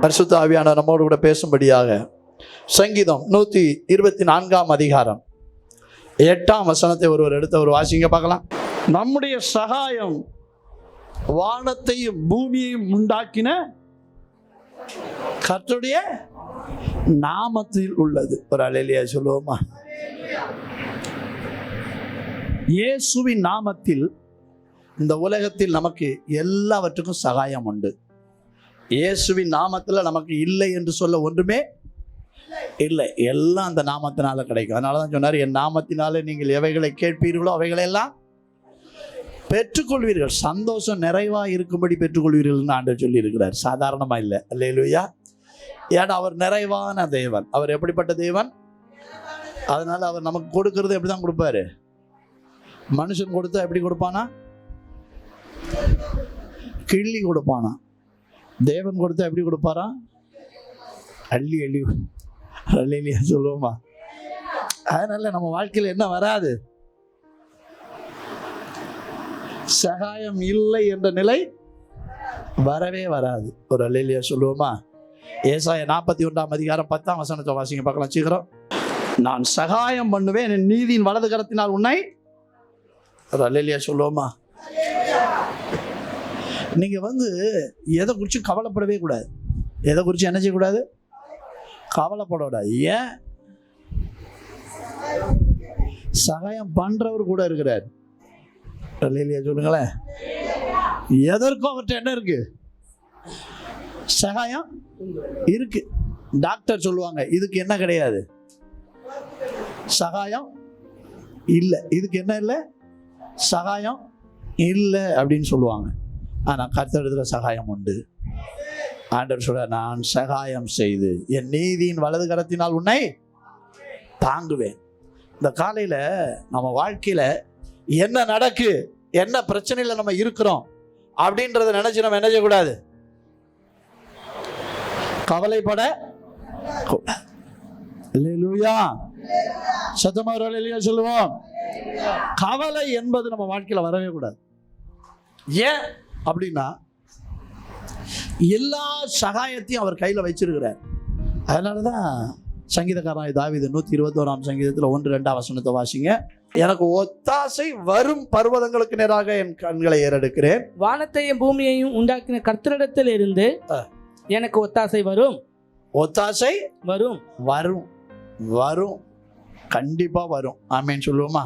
பரிசுத்த ஆவியானவர் நம்மோடு கூட பேசும்படியாக சங்கீதம் 124 அதிகாரம் 8 வசனத்தை ஒருவர் எடுத்து ஒரு வாசிங்க பார்க்கலாம். நம்முடைய சகாயம் வானத்தையும் பூமியையும் உண்டாக்கின கர்த்தருடைய நாமத்தில் உள்ளது. ஒரு அல்லேலூயா சொல்லுவோமா? இயேசுவின் நாமத்தில் இந்த உலகத்தில் நமக்கு எல்லாவற்றுக்கும் சகாயம் உண்டு. இயேசுவின் நாமத்தில் நமக்கு இல்லை என்று சொல்ல ஒன்றுமே இல்லை, எல்லாம் அந்த நாமத்தினால கிடைக்கும். அதனால தான் சொன்னார், என் நாமத்தினால நீங்கள் எவைகளை கேட்பீர்களோ அவைகளெல்லாம் பெற்றுக்கொள்வீர்கள், சந்தோஷம் நிறைவாக இருக்கும்படி பெற்றுக்கொள்வீர்கள்னு ஆண்டவர் சொல்லி இருக்கிறார். சாதாரணமாக இல்லை. அல்லேலூயா. ஏன்னா அவர் நிறைவான தேவன். அவர் எப்படிப்பட்ட தேவன்? அதனால அவர் நமக்கு கொடுக்கறது எப்படி தான் கொடுப்பாரு? மனுஷன் கொடுத்தா எப்படி கொடுப்பானா? கிள்ளி கொடுப்பானா? தேவன் கொடுத்தா எப்படி கொடுப்பாரா? அள்ளி அள்ளி. அல்லேலூயா சொல்லுவோமா? அதனால நம்ம வாழ்க்கையில் என்ன வராது? சகாயம் இல்லை என்ற நிலை வரவே வராது. ஒரு அல்லேலூயா சொல்லுவோமா? ஏசாயா 41 அதிகாரம் 10 வசனத்தை வாசிங்க பார்க்கலாம் சீக்கிரம். நான் சகாயம் பண்ணுவேன், என் நீதியின் வலது கரத்தினால் உன்னை. ஒரு அல்லேலூயா சொல்லுவோமா? நீங்க எதை குறித்து கவலைப்படவே கூடாது. எதை குறித்து என்ன செய்யக்கூடாது? கவலைப்படக்கூடாது. ஏன்? சகாயம் பண்றவர் கூட இருக்கிறார். அல்லேலூயா சொல்லுங்களேன். எதற்கும் அவர்கிட்ட என்ன இருக்கு? சகாயம் இருக்கு. டாக்டர் சொல்லுவாங்க, இதுக்கு என்ன கிடையாது? சகாயம் இல்லை. இதுக்கு என்ன இல்லை? சகாயம் இல்லை அப்படின்னு சொல்லுவாங்க. ஆனால் கர்த்தரிடத்துல சகாயம் உண்டு. ஆண்டவர் சொல்ற, நான் சகாயம் செய்து என் நீதியின் வலது கரத்தினால் உன்னை தாங்குவேன். இந்த காலையில நம்ம வாழ்க்கையில என்ன நடக்கு, என்ன பிரச்சனையில நம்ம இருக்கிறோம் அப்படின்றத நினைச்சு நம்ம என்ன செய்யக்கூடாது? கவலைப்பட கூடாது. அல்லேலூயா. சத்தமா ஒரு அல்லேலூயா சொல்லுவோம். கவலை என்பது நம்ம வாழ்க்கையில வரவே கூடாது. ஏன் அப்படின்னா, எல்லா சகாயத்தையும் அவர் கையில வச்சிருக்கிறார். அதனாலதான் சங்கீதக்காரன் தாவீது 121 சங்கீதத்தில் 1-2 வசனத்தை வாசிங்க. எனக்கு ஒத்தாசை வரும் பர்வதங்களுக்கு நேராக என் கண்களை ஏறெடுக்கிறேன். வானத்தையும் பூமியையும் உண்டாக்கின கர்த்தரிடத்தில் இருந்து எனக்கு ஒத்தாசை வரும். ஒத்தாசை வரும் வரும் வரும் கண்டிப்பா வரும். ஆமேன்னு சொல்லுவோமா?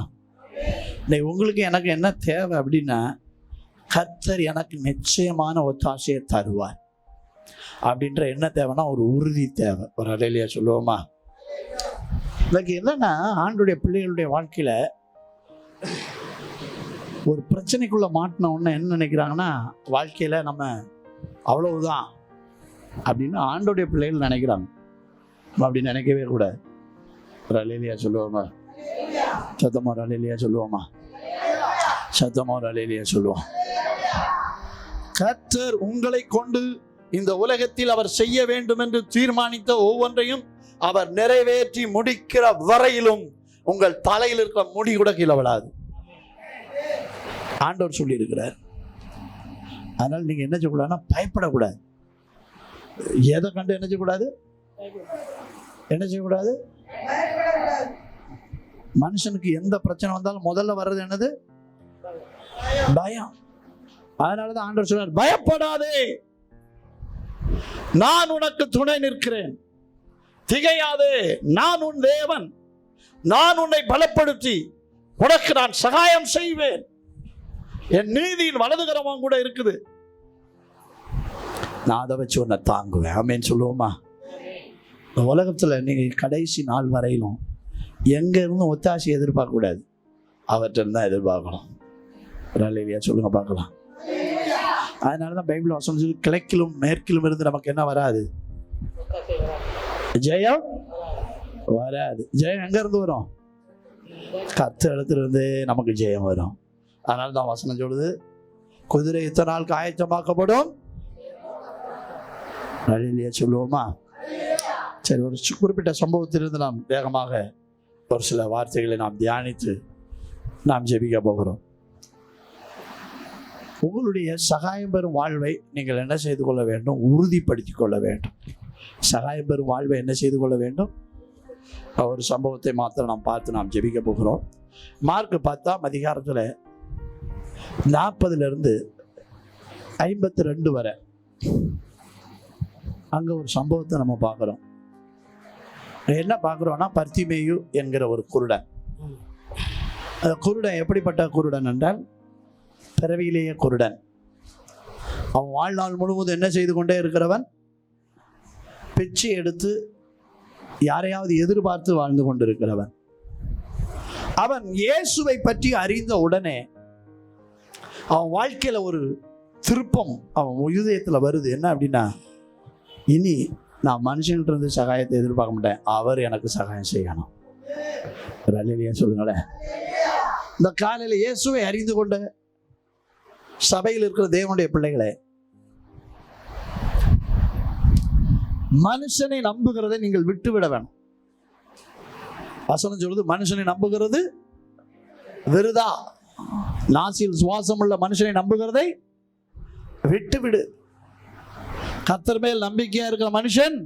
உங்களுக்கு எனக்கு என்ன தேவை அப்படின்னா, கர்த்தர் எனக்கு நிச்சயமான ஒத்தாசையை தருவார் அப்படின்ற என்ன தேவைன்னா ஒரு உறுதி தேவை. ஒரு அல்லேலூயா சொல்லுவோமா? இதுக்கு என்னன்னா, ஆண்டுடைய பிள்ளைகளுடைய வாழ்க்கையில ஒரு பிரச்சனைக்குள்ள மாட்டின உடனே என்ன நினைக்கிறாங்கன்னா, வாழ்க்கையில நம்ம அவ்வளவுதான் அப்படின்னு ஆண்டுடைய பிள்ளைகள் நினைக்கிறாங்க. அப்படி நினைக்கவே கூடாது. ஒரு அல்லேலூயா சொல்லுவோமா? சத்தமா ஒரு அல்லேலூயா சொல்லுவோமா? சத்தமா ஒரு அல்லேலூயா சொல்லுவோம். கர்த்தர் உங்களை கொண்டு இந்த உலகத்தில் அவர் செய்ய வேண்டும் என்று தீர்மானித்த ஒவ்வொன்றையும் அவர் நிறைவேற்றி முடிக்கிற வரையிலும் உங்கள் தலையில் இருக்கிற முடி கூட கீழே விடாது. ஆண்டவர் சொல்லி இருக்கிறார். அதனால நீங்க என்ன செய்யக்கூடாதுன்னா, பயப்படக்கூடாது. எதை கண்டு என்ன செய்யக்கூடாது? என்ன செய்யக்கூடாது? மனுஷனுக்கு எந்த பிரச்சனை வந்தாலும் முதல்ல வர்றது என்னது? பயம். அதனாலதான் ஆண்டவர் சொல்றார், பயப்படாதே, நான் உனக்கு துணை நிற்கிறேன், திகையாதே, நான் உன் தேவன், நான் உன்னை பலப்படுத்தி உனக்கு நான் சகாயம் செய்வேன், என் நீதியின் வலதுகரமும் கூட இருக்குது, நான் அதை வச்சு உன்னை தாங்குவேன். ஆமேன்னு சொல்லுவோமா? இந்த உலகத்துல நீங்க கடைசி நாள் வரையிலும் எங்க இருந்தும் ஒத்தாசி எதிர்பார்க்க கூடாது, அவர்கிட்ட தான் எதிர்பார்க்கணும். அல்லேலூயா சொல்லுங்க பார்க்கலாம். அதனாலதான் பைபிள் வசனம் சொல்லி, கிழக்கிலும் மேற்கிலும் இருந்து நமக்கு என்ன வராது? ஜெயம் வராது. ஜெயம் எங்க இருந்து வரும்? கர்த்தர் இடத்துல இருந்து நமக்கு ஜெயம் வரும். அதனால தான் வசனம் சொல்லுது, குதிரை இத்தனை நாளுக்கு ஆயத்தமாக்கப்படும். அல்லேலூயா சொல்லுவோமா? சரி, ஒரு குறிப்பிட்ட சம்பவத்திலிருந்து நாம் வேகமாக ஒரு சில வார்த்தைகளை நாம் தியானித்து நாம் ஜெபிக்க போகிறோம். உங்களுடைய சகாயம் பெறும் வாழ்வை நீங்கள் என்ன செய்து கொள்ள வேண்டும்? உறுதிப்படுத்திக் கொள்ள வேண்டும். சகாயம் பெறும் வாழ்வை என்ன செய்து கொள்ள வேண்டும்? ஒரு சம்பவத்தை மாத்திரம் நாம் பார்த்து நாம் ஜெபிக்க போகிறோம். மார்க் 10ஆம் அதிகாரத்தில் 40 52 வரை அங்க ஒரு சம்பவத்தை நம்ம பார்க்கிறோம். என்ன பார்க்கிறோம்னா, பர்த்திமேயு என்கிற ஒரு குருடன். அந்த குருடன் எப்படிப்பட்ட குருடன் என்றால், பிறவியிலேயே குருடன். அவன் வாழ்நாள் முழுவதும் என்ன செய்து கொண்டே இருக்கிறவன்? பிச்சை எடுத்து யாரையாவது எதிர்பார்த்து வாழ்ந்து கொண்டிருக்கிறவன். அவன் இயேசுவை பற்றி அறிந்த உடனே அவன் வாழ்க்கையில ஒரு திருப்பம் அவன் இதயத்துல வருது. என்ன அப்படின்னா, இனி நான் மனுஷன்கிட்ட இருந்து சகாயத்தை எதிர்பார்க்க மாட்டேன், அவர் எனக்கு சகாயம் செய்யணும். அல்லேலூயா சொல்லுங்களேன். இந்த காலையில இயேசுவை அறிந்து கொண்ட சபையில் இருக்கிற தேவனுடைய பிள்ளைகளே, மனுஷனை நம்புகிறதை நீங்கள் விட்டுவிட வேணும். வசனம் சொல்லுது, மனுஷனை நம்புகிறது விருதா. நாசியில் சுவாசம் உள்ள மனுஷனை நம்புகிறதை விட்டுவிடு. கர்த்தர் மேல் நம்பிக்கையா இருக்கிற மனுஷன்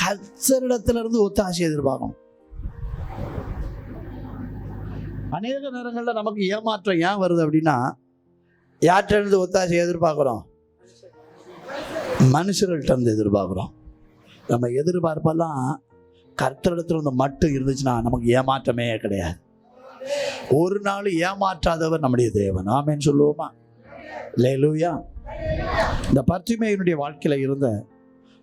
கர்த்தரிடத்திலிருந்து ஒத்தாசை எதிர்பார்க்கணும். அநேக நேரங்களில் நமக்கு ஏமாற்றம் ஏன் வருது அப்படின்னா, யார்கிட்ட இருந்து ஒத்தாசை எதிர்பார்க்கிறோம்? மனுஷர்கள்ட்ட இருந்து எதிர்பார்க்கிறோம். நம்ம எதிர்பார்ப்பெல்லாம் கர்த்தரிடத்துல இருந்து மட்டும் இருந்துச்சுன்னா நமக்கு ஏமாற்றமே கிடையாது. ஒரு நாள் ஏமாற்றாதவர் நம்முடைய தேவன். ஆமென் சொல்லுவோமா? அல்லேலூயா. இந்த பர்த்திமேயுனுடைய வாழ்க்கையில இருந்த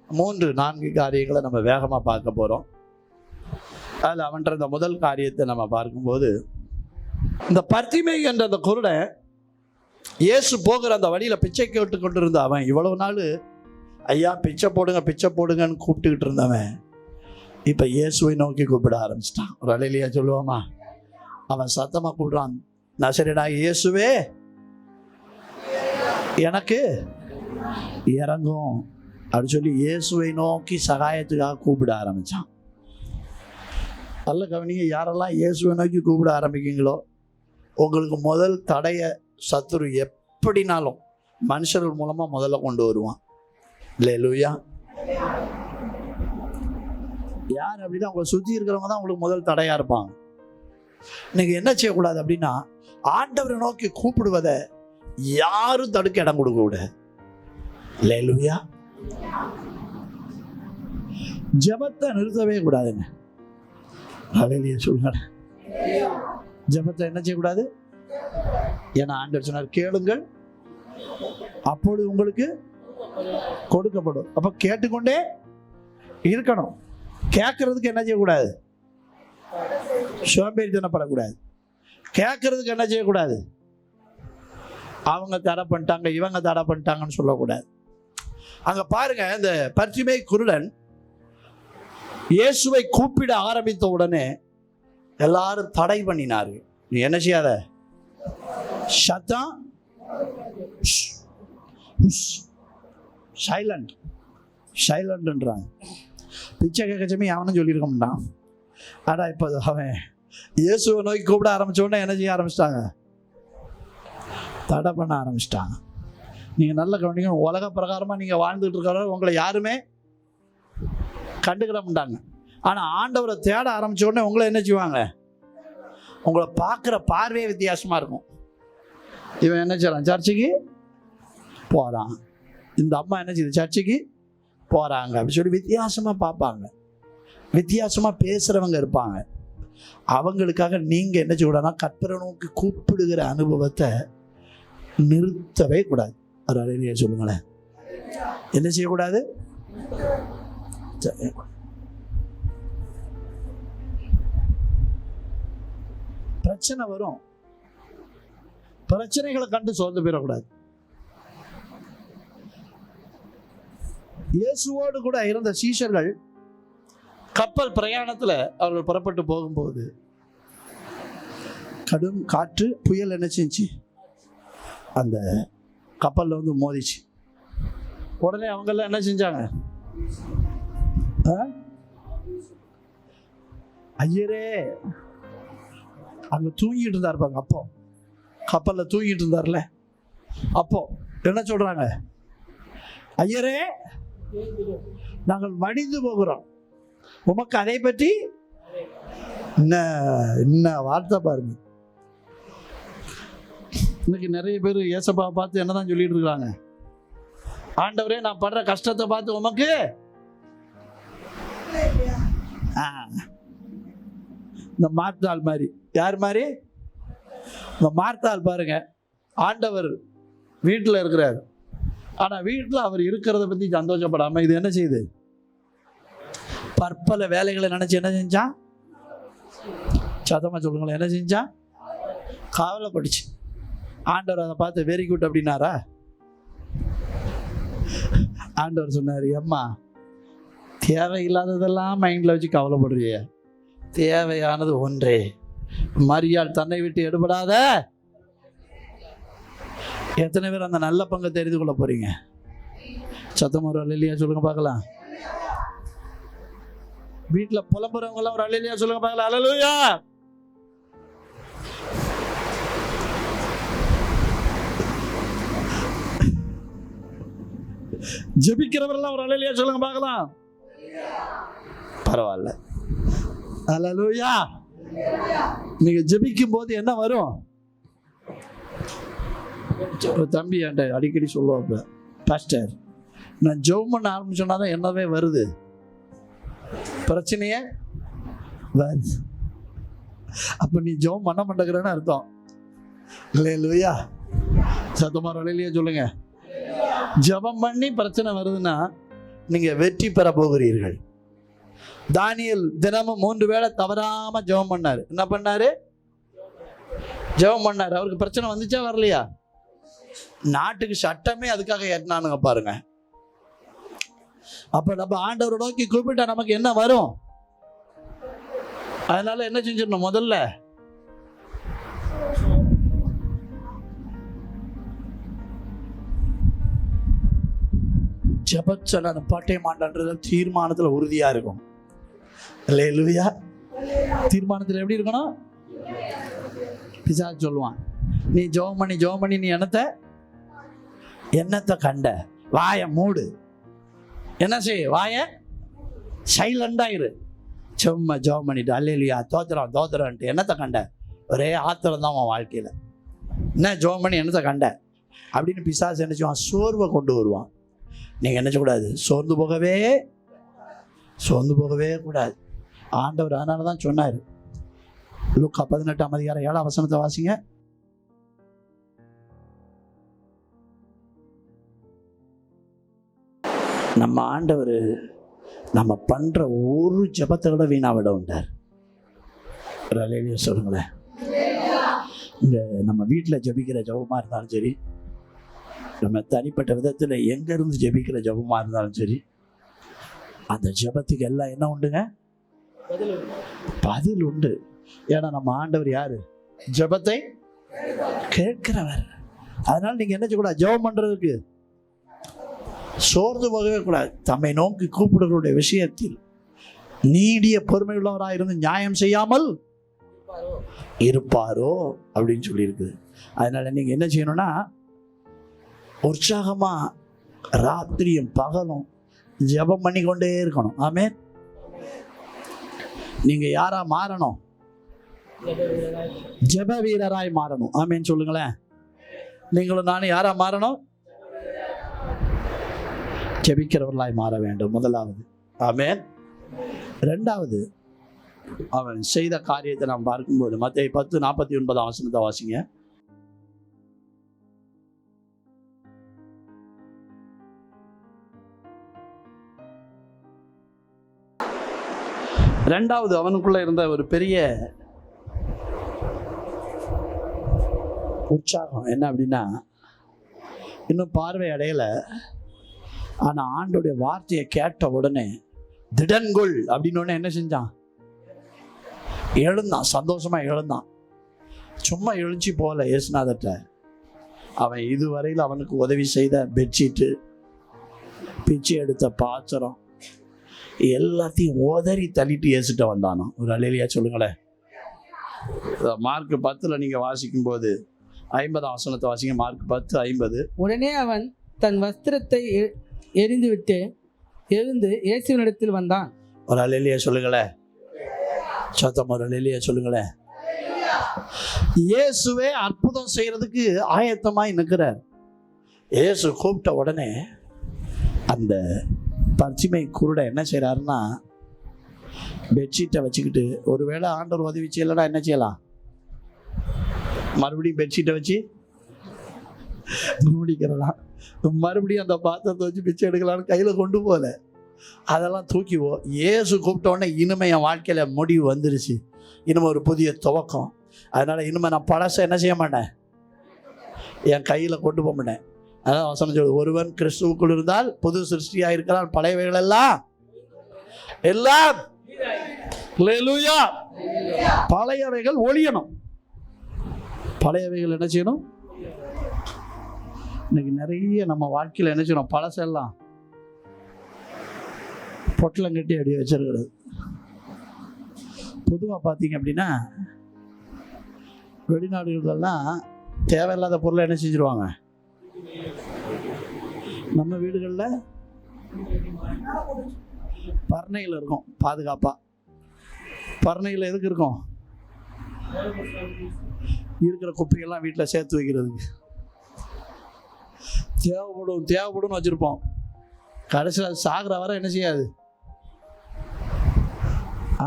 3-4 காரியங்களை நம்ம வேகமா பார்க்க போறோம். அதில் அவன்ற இந்த முதல் காரியத்தை நம்ம பார்க்கும்போது, இந்த பர்த்திமேயு என்ற அந்த குருடன் இயேசு போகிற அந்த வழியில பிச்சை கேட்டு கொண்டிருந்த அவன், இவ்வளவு நாள் ஐயா பிச்சை போடுங்க பிச்சை போடுங்கன்னு கூப்பிட்டுக்கிட்டு இருந்தவன் இப்ப இயேசுவை நோக்கி கூப்பிட ஆரம்பிச்சிட்டான். ஒரு அல்லேலூயா சொல்லுவோமா? அவன் சத்தமா கூப்பிடுறான், நசரேயனாகிய இயேசுவே எனக்கு இறங்கும் அப்படின்னு சொல்லி இயேசுவை நோக்கி சகாயத்துக்காக கூப்பிட ஆரம்பிச்சான். நல்ல கவனிங்க, யாரெல்லாம் இயேசுவை நோக்கி கூப்பிட ஆரம்பிக்கீங்களோ உங்களுக்கு முதல் தடைய சத்துரு எப்படினாலும் மனுஷர்கள் மூலமா முதல்ல கொண்டு வருவான். அல்லேலூயா. யார் அப்படின்னா, உங்களை சுற்றி இருக்கிறவங்க தான் உங்களுக்கு முதல் தடையா இருப்பாங்க. நீங்க என்ன செய்யக்கூடாது அப்படின்னா, ஆண்டவரை நோக்கி கூப்பிடுவதை யாரும் தடுக்க இடம் கொடுக்க கூடாது. அல்லேலூயா. ஜெபத்தை நிறுத்தவே கூடாதுங்க. அல்லேலூயா சொல்லுங்க. ஜெபத்தை என்ன செய்யக்கூடாது? ஏன்னா ஆண்டவர் சொன்னார், கேளுங்கள் அப்பொழுது உங்களுக்கு கொடுக்கப்படும். அப்ப கேட்டுக்கொண்டே இருக்கணும். கேட்கறதுக்கு என்ன செய்யக்கூடாது? சோம்பேறித்தனப்படக்கூடாது. கேட்கறதுக்கு என்ன செய்யக்கூடாது? அவங்க தடை பண்ணிட்டாங்க இவங்க தடை பண்ணிட்டாங்கன்னு சொல்லக்கூடாது. அங்க பாருங்க, இந்த பர்த்திமேயு குருடன் இயேசுவை கூப்பிட ஆரம்பித்த உடனே எல்லாரும் தடை பண்ணினார்கள். நீ என்ன செய்யாத, சத்தம், சைலண்ட் சைலண்ட்ன்றாங்க. பிச்சை கேட்கச்சமே அவனும் சொல்லியிருக்க மாட்டான். ஆனா இப்போ அவன் இயேசுவை நோக்கி கூப்பிட ஆரம்பிச்ச உடனே என்ன செய்ய ஆரம்பிச்சிட்டாங்க? தடை பண்ண ஆரம்பிச்சிட்டாங்க. நீங்க நல்ல கவனிங்க, உலக பிரகாரமா நீங்க வாழ்ந்துட்டு இருக்கிற உங்களை யாருமே கண்டுக்கிட மாட்டாங்க. ஆனா ஆண்டவரை தேட ஆரம்பிச்ச உடனே உங்களை என்ன செய்வாங்க? உங்களை பார்க்குற பார்வையே வித்தியாசமா இருக்கும். இவன் என்ன செய்யறான்? சர்ச்சுக்கு போறான். இந்த அம்மா என்ன செய்யுது? சர்ச்சுக்கு போறாங்க அப்படி சொல்லி வித்தியாசமா பார்ப்பாங்க. வித்தியாசமா பேசுறவங்க இருப்பாங்க. அவங்களுக்காக நீங்க என்ன செய்யக்கூடாதுன்னா, கர்த்தரை நோக்கி கூப்பிடுகிற அனுபவத்தை நிறுத்தவே கூடாது. அல்லேலூயா சொல்லுங்களேன். என்ன செய்யக்கூடாது? பிரச்சனை வரும், பிரச்சனைகளை கண்டு சோர்ந்து போயிடக்கூடாது. இயேசுவோடு கூட இருந்த சீஷர்கள் கப்பல் பிரயாணத்துல அவர்கள் புறப்பட்டு போகும்போது கடும் காற்று புயல் என்ன செஞ்சு அந்த கப்பல்ல வந்து மோதிச்சு. உடனே அவங்க எல்லாம் என்ன செஞ்சாங்க? ஐயரே, அங்க தூங்கிட்டு இருந்தார் பாருங்க. அப்போ கப்பல்ல தூங்கிட்டு இருந்தார்ல, அப்போ என்ன சொல்றாங்க? ஐயரே நாங்கள் மடிந்து போகிறோம். உமக்கு அதை பற்றி என்ன வார்த்தை பாருங்க. இன்னைக்கு நிறைய பேர் ஏசப்பா பார்த்து என்னதான் சொல்லிட்டு இருக்காங்க, ஆண்டவரே நான் படுற கஷ்டத்தை பார்த்து உமக்கு இந்த மார்த்தாள் மாதிரி. யார் மாதிரி? இந்த மார்த்தாள் பாருங்க, ஆண்டவர் வீட்டில் இருக்கிறார், ஆனால் வீட்டில் அவர் இருக்கிறத பற்றி சந்தோஷப்படாமல் இது என்ன செய்யுது? பற்பல வேலைகளை நினச்சி என்ன செஞ்சான்? சத்தமாக சொல்லுங்களேன், என்ன செஞ்சான்? கவலைப்பட்டுச்சு. ஆண்டவர் அதை பார்த்து வெரி குட் அப்படின்னாரா? ஆண்டவர் சொன்னார், அம்மா தேவையில்லாததெல்லாம் மைண்டில் வச்சு கவலைப்படுறிய, தேவையானது ஒன்றே, மரியாள் தன்னை விட்டு எடுபடாத. எத்தனை பேர் அந்த நல்ல பங்கை தெரிந்து கொள்ள போறீங்க? சத்தம் ஒரு அல்லேலூயா சொல்லுங்க பார்க்கலாம். வீட்டில் புலம்புறவங்க எல்லாம் ஒரு அல்லேலூயா சொல்லுங்க பார்க்கலாம். அல்லேலூயா. ஜெபிக்கிறவரெல்லாம் ஒரு அல்லேலூயா சொல்லுங்க பார்க்கலாம். பரவாயில்ல. அல்லேலூயா. நீங்க ஜெபிக்கும் போது என்ன வரும்? தம்பி என்கிட்ட அடிக்கடி சொல்லுவாங்க, பாஸ்டர் நான் ஜெபம் பண்ண ஆரம்பிச்சோன்னா என்னவே வருது, பிரச்சனையே வருது. அப்ப நீ ஜெபம் பண்ண மாட்டேங்கிறன்னு அர்த்தம். அல்லேலூயா. சத்தமா அல்லேலூயா சொல்லுங்க. ஜெபம் பண்ணி பிரச்சனை வருதுன்னா நீங்க வெற்றி பெற போகிறீர்கள். தானியேல் தினமும் 3 வேளை தவறாம ஜெபம் பண்ணாரு. என்ன பண்ணாரு? ஜெபம் பண்ணாரு. அவருக்கு பிரச்சனை வந்துச்சா வரலையா? நாட்டுக்கு சட்டமே அதுக்காக ஏற்றினானுங்க பாருங்க. அப்ப நம்ம ஆண்டவரை நோக்கி கூப்பிட்டா நமக்கு என்ன வரும்? அதனால என்ன செஞ்சிடணும்? முதல்ல ஜெபச்சல பாட்டே மாட்டான்றது தீர்மானத்துல உறுதியா இருக்கும். அல்லேலூயா. தீர்மானத்துல எப்படி இருக்கணும்? பிசாசு சொல்லுவான், நீ ஜெபம் பண்ணி நீ என்னத்தை கண்ட? வாயை மூடு. என்ன செய்ய? வாயை சைலண்டா இரு. சும்மா ஜெபம் பண்ணிட்டு அல்லேலூயா தோத்திரம்ட்டு என்னத்தை கண்ட? ஒரே ஆத்திரம் தான் உன் வாழ்க்கையில. என்ன ஜெபம் பண்ணி என்னத்தை கண்ட அப்படின்னு பிசாசு என்ன செய்வான்? சோர்வை கொண்டு வருவான். நீங்க என்ன செய்யக்கூடாது? சோர்ந்து போகவே கூடாது. ஆண்டவர் அதனால தான் சொன்னார். லூக்கா 18ஆம் அதிகாரம் 7ஆம் வசனத்தை வாசிங்க. நம்ம ஆண்டவர் நம்ம பண்ற ஒரு ஜெபத்தை விட வீணா விட உண்டார். சொல்லுங்களேன். இந்த நம்ம வீட்டில் ஜெபிக்கிற ஜெபமா இருந்தாலும் சரி, நம்ம தனிப்பட்ட விதத்தில் எங்க இருந்து ஜெபிக்கிற ஜெபமா இருந்தாலும் சரி, அந்த ஜெபத்துக்கு எல்லாம் என்ன உண்டுங்க? பதில் உண்டு. ஏன்னா நம்ம ஆண்டவர் யாரு? ஜெபத்தை கேட்கிறவர். அதனால நீங்க என்ன செய்யக்கூடாது? ஜெபம் பண்றதுக்கு சோர்ந்து போகவே கூடாது. தம்மை நோக்கி கூப்பிடுறவருடைய விஷயத்தில் நீடிய பொறுமை உள்ளவராக இருந்து நியாயம் செய்யாமல் இருப்பாரோ அப்படின்னு சொல்லி இருக்குது. அதனால நீங்க என்ன செய்யணும்னா, உற்சாகமா ராத்திரியும் பகலும் ஜெபம் பண்ணி கொண்டே இருக்கணும். ஆமென். நீங்க யாரா மாறணும்? ஜெப வீரராய் மாறணும். ஆமென் சொல்லுங்களேன். நீங்களும் நானும் யாரா மாறணும்? ஜெபிக்கிறவர்களாய் மாற வேண்டும் முதலாவது. ஆமென். இரண்டாவது, அவன் செய்த காரியத்தை நாம் பார்க்கும்போது மத்தேயு 10:49 வசனத்தை வாசிங்க. ரெண்டாவது, அவனுக்குள்ள இருந்த ஒரு பெரிய உற்சாகம் என்ன அப்படின்னா, இன்னும் பார்வை அடையல, ஆனா ஆண்டோடைய வார்த்தையை கேட்ட உடனே திடன்கொள் அப்படின்னு என்ன செஞ்சான்? எழுந்தான். சந்தோஷமா எழுந்தான். சும்மா எழுச்சி போல இயேசுநாதர்ட்ட. அவன் இதுவரையில் அவனுக்கு உதவி செய்த பெட்ஷீட்டு, பிச்சை எடுத்த பாத்திரம் எல்லாத்தையும் உதறி தள்ளிட்டு இயேசுட்ட வந்தானோ. ஒரு அல்லேலூயா சொல்லுங்களேன். மார்க் 10 நீங்க வாசிக்கும் போது 50ஆம் வசனத்தை வாசிங்க. மார்க் 10:50. உடனே அவன் தன் வஸ்திரத்தை எறிந்துவிட்டு எழுந்து இயேசுவினிடத்தில் வந்தான். ஒரு அல்லேலூயா சொல்லுங்களேன். சத்தம் ஒரு அல்லேலூயா சொல்லுங்களேன். இயேசுவே அற்புதம் செய்யறதுக்கு ஆயத்தமாய் நிற்கிறார். இயேசு கூப்பிட்ட உடனே அந்த பரிச்சை குருட என்ன செய்யறாருன்னா, பெட்ஷீட்டை வச்சுக்கிட்டு, ஒருவேளை ஆண்டவர் உதவி செய்யலடா என்ன செய்யலாம், மறுபடியும் பெட்ஷீட்டை வச்சு மூடிக்கிறலாம், மறுபடியும் அந்த பாத்திரத்தை வச்சு பிச்சை எடுக்கலான்னு கையில் கொண்டு போகல, அதெல்லாம் தூக்கிவோம். இயேசு கூப்பிட்ட உடனே இனிமே என் வாழ்க்கையில் முடிவு வந்துருச்சு, இனிமே ஒரு புதிய துவக்கம், அதனால் இனிமேல் நான் பழசை என்ன செய்ய மாட்டேன், என் கையில் கொண்டு போக மாட்டேன். அதான் வசனம் சொல்லுது, ஒருவன் கிறிஸ்துவுக்குள் இருந்தால் புது சிருஷ்டியாக இருக்கிறான், பழையவைகள் எல்லாம் அல்லேலூயா, பழையவைகள் ஒழியணும். பழையவைகள் என்ன செய்யணும்? இன்னைக்கு நிறைய நம்ம வாழ்க்கையில் என்ன செய்யணும், பழசெல்லாம் பொட்டலம் கட்டி அப்படியே வச்சிருக்கிறது. பொதுவாக பார்த்தீங்க அப்படின்னா வெளிநாடுகளெல்லாம் தேவையில்லாத பொருளை என்ன செஞ்சிருவாங்க, நம்ம வீடுகளில் பர்னையில் இருக்கும் பாதுகாப்பாக. பர்னையில் எதுக்கு இருக்கும்? இருக்கிற குப்பையெல்லாம் வீட்டில் சேர்த்து வைக்கிறதுக்கு. தேவைப்படும் வச்சுருப்போம். கடைசியில் அது சாகிற வரை என்ன செய்யாது,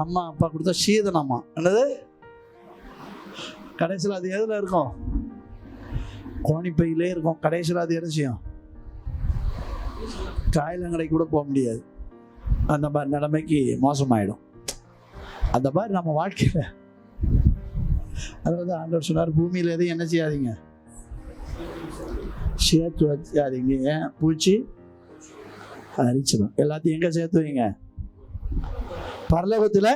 அம்மா அப்பா கொடுத்தா சீதனம்மா என்னது, கடைசியில் அது எதில் இருக்கும், கோணிப்பையிலே இருக்கும். கடைசியில் அது என்ன செய்யும், காயிலங்கடைக்கு கூட போக முடியாது. அந்த மாதிரி நிலைமைக்கு மோசமாயிடும். அந்த மாதிரி நம்ம வாழ்க்கையில், அதாவது ஆண்டவர் சொன்னார், பூமியில் எதையும் என்ன செய்யாதீங்க, சேர்த்து வச்சாதீங்க, ஏன் பூச்சி அரிச்சிடும். எல்லாத்தையும் எங்கே சேர்த்து வைங்க, பரலோகத்தில்.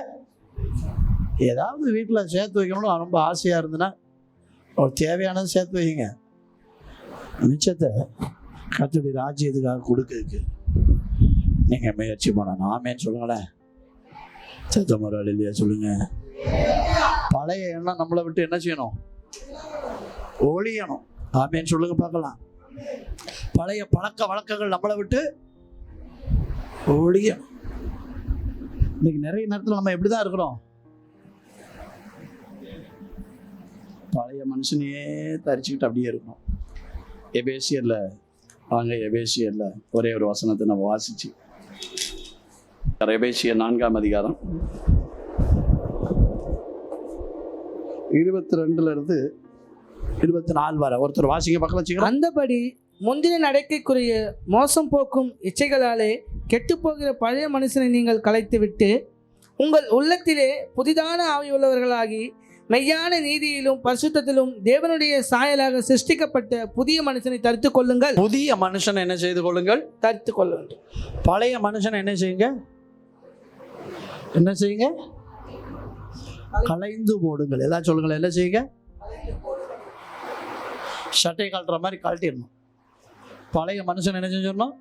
ஏதாவது வீட்டில் சேர்த்து வைக்கணும்னு ரொம்ப ஆசையாக இருந்ததுன்னா ஒரு தேவையானது சேர்த்து வைங்க, மிச்சத்தை கர்த்தருடைய ராஜ்யத்துக்காக கொடுக்கறதுக்கு நீங்கள் முயற்சி பண்ணணும். ஆமேன்னு சொல்லுங்களேன். சத்தமுறை இல்லையா சொல்லுங்க. பழைய எண்ணம் நம்மளை விட்டு என்ன செய்யணும், ஒழியணும். ஆமேன்னு சொல்லுங்க பார்க்கலாம். பழைய பழக்க வழக்கங்கள் நம்மளை விட்டு ஒழியணும். இன்னைக்கு நிறைய நேரத்தில் நம்ம எப்படி தான் இருக்கிறோம், பழைய மனுஷனையே தரிச்சுக்கிட்டு அப்படியே இருக்கணும். எபேசியரில் வாங்க, எபேசியரில் ஒரே ஒரு வசனத்தை நம்ம வாசிச்சு, எபேசியர் 4ஆம் அதிகாரம் 22 24 வரை ஒருத்தர் வாசிங்க பக்கம். அந்தபடி முந்தின நடக்கைக்குரிய மோசம் போக்கும் இச்சைகளாலே கெட்டுப்போகிற பழைய மனுஷனை நீங்கள் கலைத்துவிட்டு உங்கள் உள்ளத்திலே புதிதான ஆவியுள்ளவர்களாகி மெய்யான நீதியிலும் பரிசுத்தத்திலும் தேவனுடைய சாயலாக சிருஷ்டிக்கப்பட்ட புதிய மனுஷனை தரித்து கொள்ளுங்கள். புதிய மனுஷனை என்ன செய்து கொள்ளுங்கள், தரித்து கொள்ள வேண்டும். பழைய மனுஷனை என்ன செய்யுங்க, என்ன செய்யுங்க, கலைந்து போடுங்கள். எல்லாம் சொல்லுங்கள், என்ன செய்யுங்க, சட்டை கழட்டுற மாதிரி கழட்டிடணும். பழைய மனுஷன் என்ன செஞ்சிடணும்,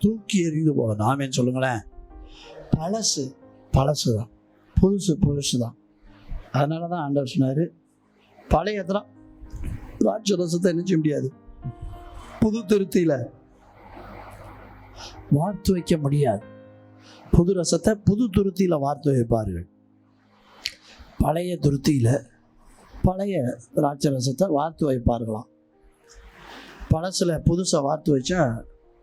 தூக்கி எறிந்து போகணும். ஆமேன்னு சொல்லுங்களேன். பழசு பழசு தான், புதுசு புதுசு தான். அதனால தான் ஆண்டவர் சொன்னார், பழைய திராட்சை ரசத்தை என்ன செய்ய முடியாது, புது திருத்தியில் வார்த்து வைக்க முடியாது. புது ரசத்தை புது துருத்தியில் வார்த்து வைப்பார்கள். பழைய துருத்தியில் பழைய திராட்சை ரசத்தை வார்த்து வைப்பார்களாம். பழசில் புதுசாக வார்த்து வச்சா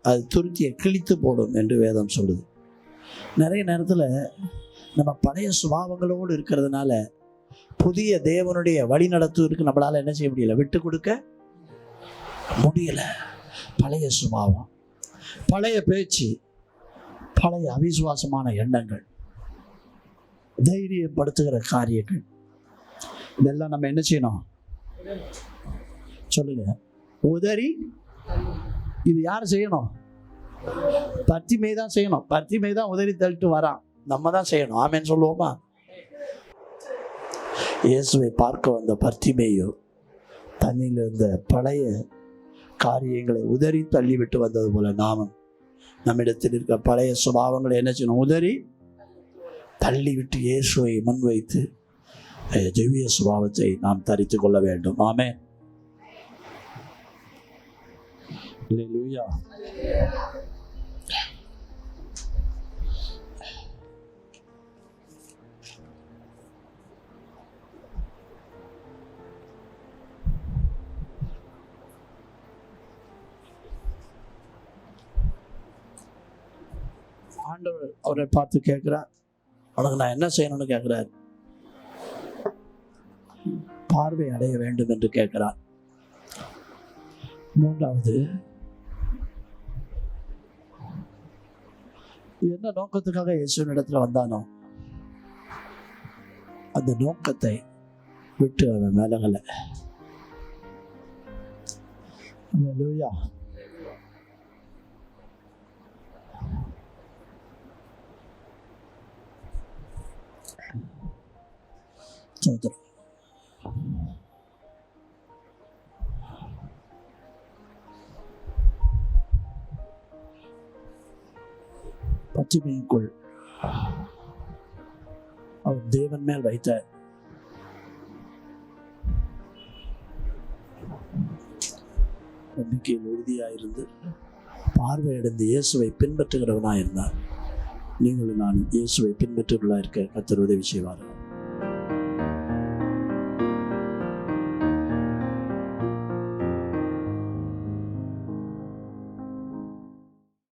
அது துருத்தியை கிழித்து போடும் என்று வேதம் சொல்லுது. நிறைய நேரத்தில் நம்ம பழைய சுபாவங்களோடு இருக்கிறதுனால புதிய தேவனுடைய வழி நடத்துவதற்கு நம்மளால் என்ன செய்ய முடியல, விட்டு கொடுக்க முடியல. பழைய சுபாவம், பழைய பேச்சு, பழைய அவிசுவாசமான எண்ணங்கள், தைரியப்படுத்துகிற காரியங்கள், இதெல்லாம் நம்ம என்ன செய்யணும் சொல்லுங்க, உதறி. இது யார் செய்யணும், பர்த்திமை தான் செய்யணும். பர்த்திமை தான் உதறி தள்ளிட்டு வரான், நம்ம தான் செய்யணும். ஆமேன்னு சொல்லுவோமா? இயேசுவை பார்க்க வந்த பர்த்திமேயோ தண்ணியில் இருந்த பழைய காரியங்களை உதறி தள்ளிவிட்டு வந்தது போல நாமும் நம்மிடத்தில் இருக்க பழைய சுபாவங்களை என்ன செய்யணும், உதறி தள்ளிவிட்டு இயேசுவை முன்வைத்து திவ்ய சுபாவத்தை நாம் தரித்து கொள்ள வேண்டும். ஆமென். அல்லேலூயா. ஆண்டவர் அவரை பார்த்து கேட்கிறார், உனக்கு நான் என்ன செய்யணும்னு கேட்கிறார். பார்வை அடைய வேண்டும் என்று கேட்கிறார். மூன்றாவது, என்ன நோக்கத்துக்காக இயேசுவினிடத்துல வந்தானோ அந்த நோக்கத்தை விட்டு அவன் விலகல. அல்லேலூயா. ஸ்தோத்திரம். பச்சிமைக்குள் அவர் தேவன் மேல் வைத்த நம்பிக்கையில் உறுதியாயிருந்து பார்வையடைந்து இயேசுவை பின்பற்றுகிறவனாயிருந்தார். நீங்களும் நான் இயேசுவை பின்பற்றுகிறவர்களாக இருக்க கர்த்தர் உதவி செய்வார்கள்.